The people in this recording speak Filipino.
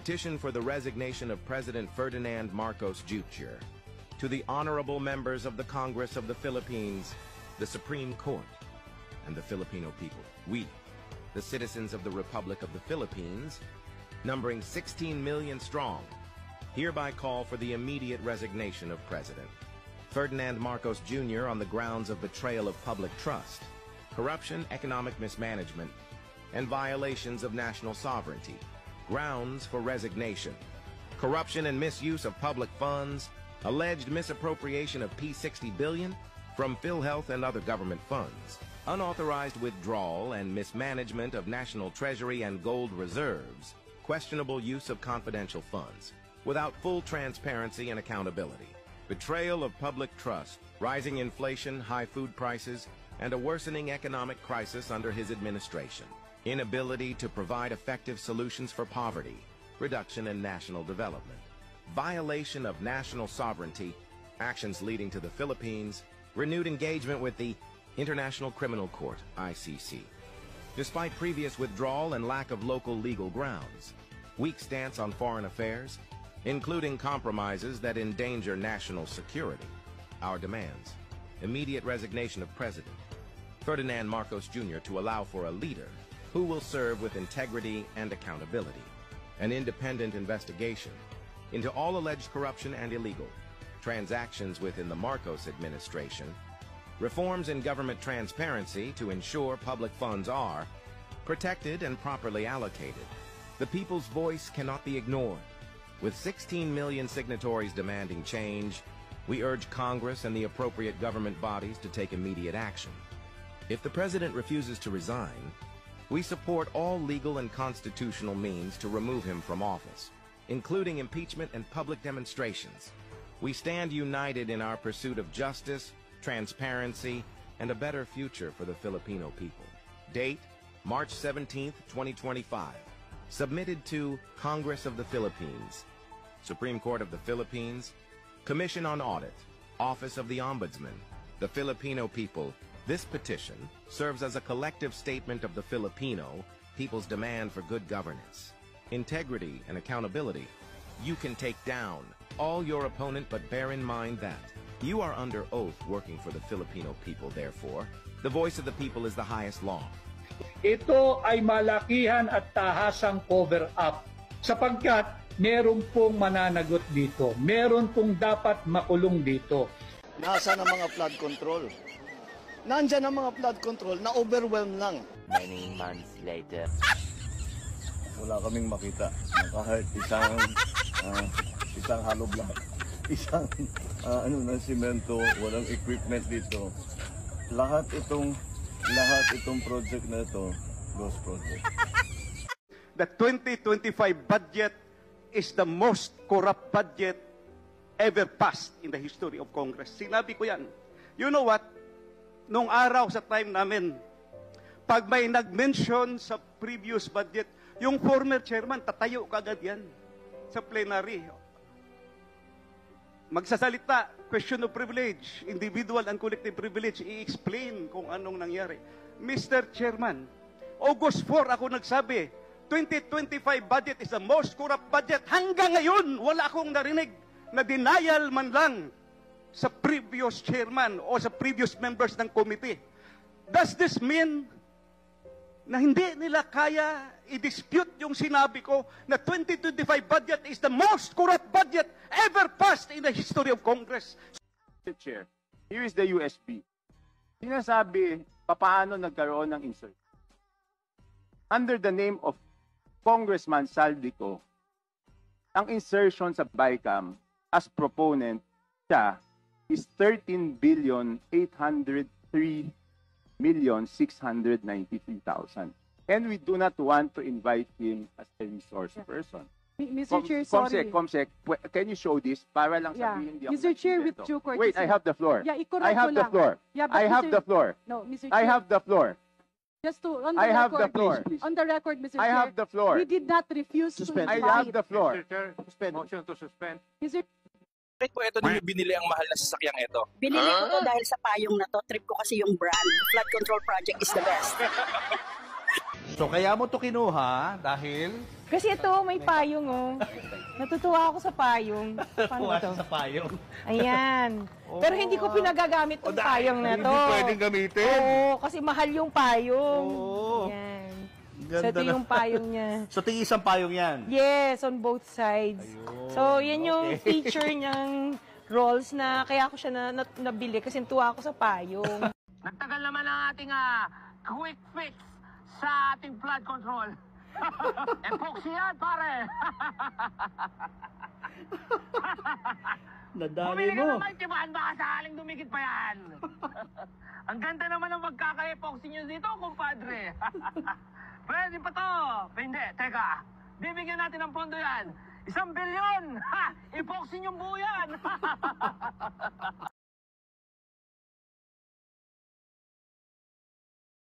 petition for the resignation of President Ferdinand Marcos Jr. to the honorable members of the Congress of the Philippines, the Supreme Court, and the Filipino people. We, the citizens of the Republic of the Philippines, numbering 16 million strong, hereby call for the immediate resignation of President Ferdinand Marcos Jr. on the grounds of betrayal of public trust, corruption, economic mismanagement, and violations of national sovereignty. Grounds for resignation: corruption and misuse of public funds, alleged misappropriation of P60 billion from PhilHealth and other government funds, unauthorized withdrawal and mismanagement of national treasury and gold reserves, questionable use of confidential funds, without full transparency and accountability, betrayal of public trust, rising inflation, high food prices, and a worsening economic crisis under his administration, inability to provide effective solutions for poverty, reduction in national development, violation of national sovereignty, actions leading to the Philippines, renewed engagement with the International Criminal Court, ICC. Despite previous withdrawal and lack of local legal grounds, weak stance on foreign affairs, including compromises that endanger national security, our demands: immediate resignation of President Ferdinand Marcos Jr. to allow for a leader who will serve with integrity and accountability, an independent investigation into all alleged corruption and illegal transactions within the Marcos administration, reforms in government transparency to ensure public funds are protected and properly allocated. The people's voice cannot be ignored. With 16 million signatories demanding change, we urge Congress and the appropriate government bodies to take immediate action. If the President refuses to resign, we support all legal and constitutional means to remove him from office, including impeachment and public demonstrations. We stand united in our pursuit of justice, transparency, and a better future for the Filipino people. Date, March 17, 2025. Submitted to Congress of the Philippines, Supreme Court of the Philippines, Commission on Audit, Office of the Ombudsman, the Filipino people. This petition serves as a collective statement of the Filipino people's demand for good governance, integrity, and accountability. You can take down all your opponent, but bear in mind that you are under oath working for the Filipino people. Therefore, the voice of the people is the highest law. Ito ay malakihan at tahasang cover-up sapagkat meron pong mananagot dito. Meron pong dapat makulong dito. Nasaan ang mga flood control? Nandyan ang mga flood control na overwhelmed lang. Many months later. Wala kaming makita. Kahit isang hollow block, isang ng simento, walang equipment dito. Lahat itong project na ito, ghost project. The 2025 budget is the most corrupt budget ever passed in the history of Congress. Sinabi ko yan. You know what? Nung araw sa time namin, pag may nag-mention sa previous budget, yung former chairman, tatayo kagad yan sa plenary. Magsasalita, question of privilege, individual and collective privilege, i-explain kung anong nangyari. Mr. Chairman, August 4 ako nagsabi, 2025 budget is the most corrupt budget. Hanggang ngayon, wala akong narinig na denial man lang sa previous chairman o sa previous members ng committee. Does this mean na hindi nila kaya i-dispute yung sinabi ko na 2025 budget is the most corrupt budget ever passed in the history of Congress? Mr. Chair, here is the USB. Sinasabi, paano nagkaroon ng insert? Under the name of Congressman Saldico, ang insertion sa BICAM as proponent siya is 13,803,693,000. And we do not want to invite him as a resource person. Mr. Chair, sorry. Comsec, can you show this? Para lang sabihin, hindi ako Mr. Chair, with ito. due courtesy. Wait, I have the floor. Yeah, I have the floor. Yeah, I have the floor. No, Mr. I Chair. have the floor. Just to, on the I have record, the floor. please. On the record, Mr. I Chair. have the floor. We did not refuse Suspend. to I invite. have the floor. Mr. Chair, suspend. Motion to suspend. Mr. Bakit po ito ninyo binili ang mahal na sasakyang ito? Binili ko to dahil sa payong na to. Trip ko kasi yung brand. Flood Control Project is the best. So kaya mo to kinuha dahil Kasi ito, may payong, oh. Natutuwa ako sa payong. Paano ba ito? Sa payong. Ayan. Pero hindi ko pinagagamit yung payong na to. Hindi pwedeng gamitin. Oo, kasi mahal yung payong. Oo. Ayan. Ganda So, ito na. yung payong niya. So, isang payong yan. Yes, on both sides. Ayun. So, yan yung Okay. feature niyang rolls na kaya ako siya nabili kasi tuwa ako sa payong. Nagtagal naman ang ating quick fix sa ating flood control. Epoxy yan, pare! Nadali Bumili ka mo. naman, tibahan, baka sakaling dumikit pa yan. Ang ganda naman ng magkaka-epoxy nyo dito, kumpadre. Pwede pa to. Hindi, teka. Bibigyan natin ng pondo yan. 1 bilyon! Ha! Epoxy nyo buo yan!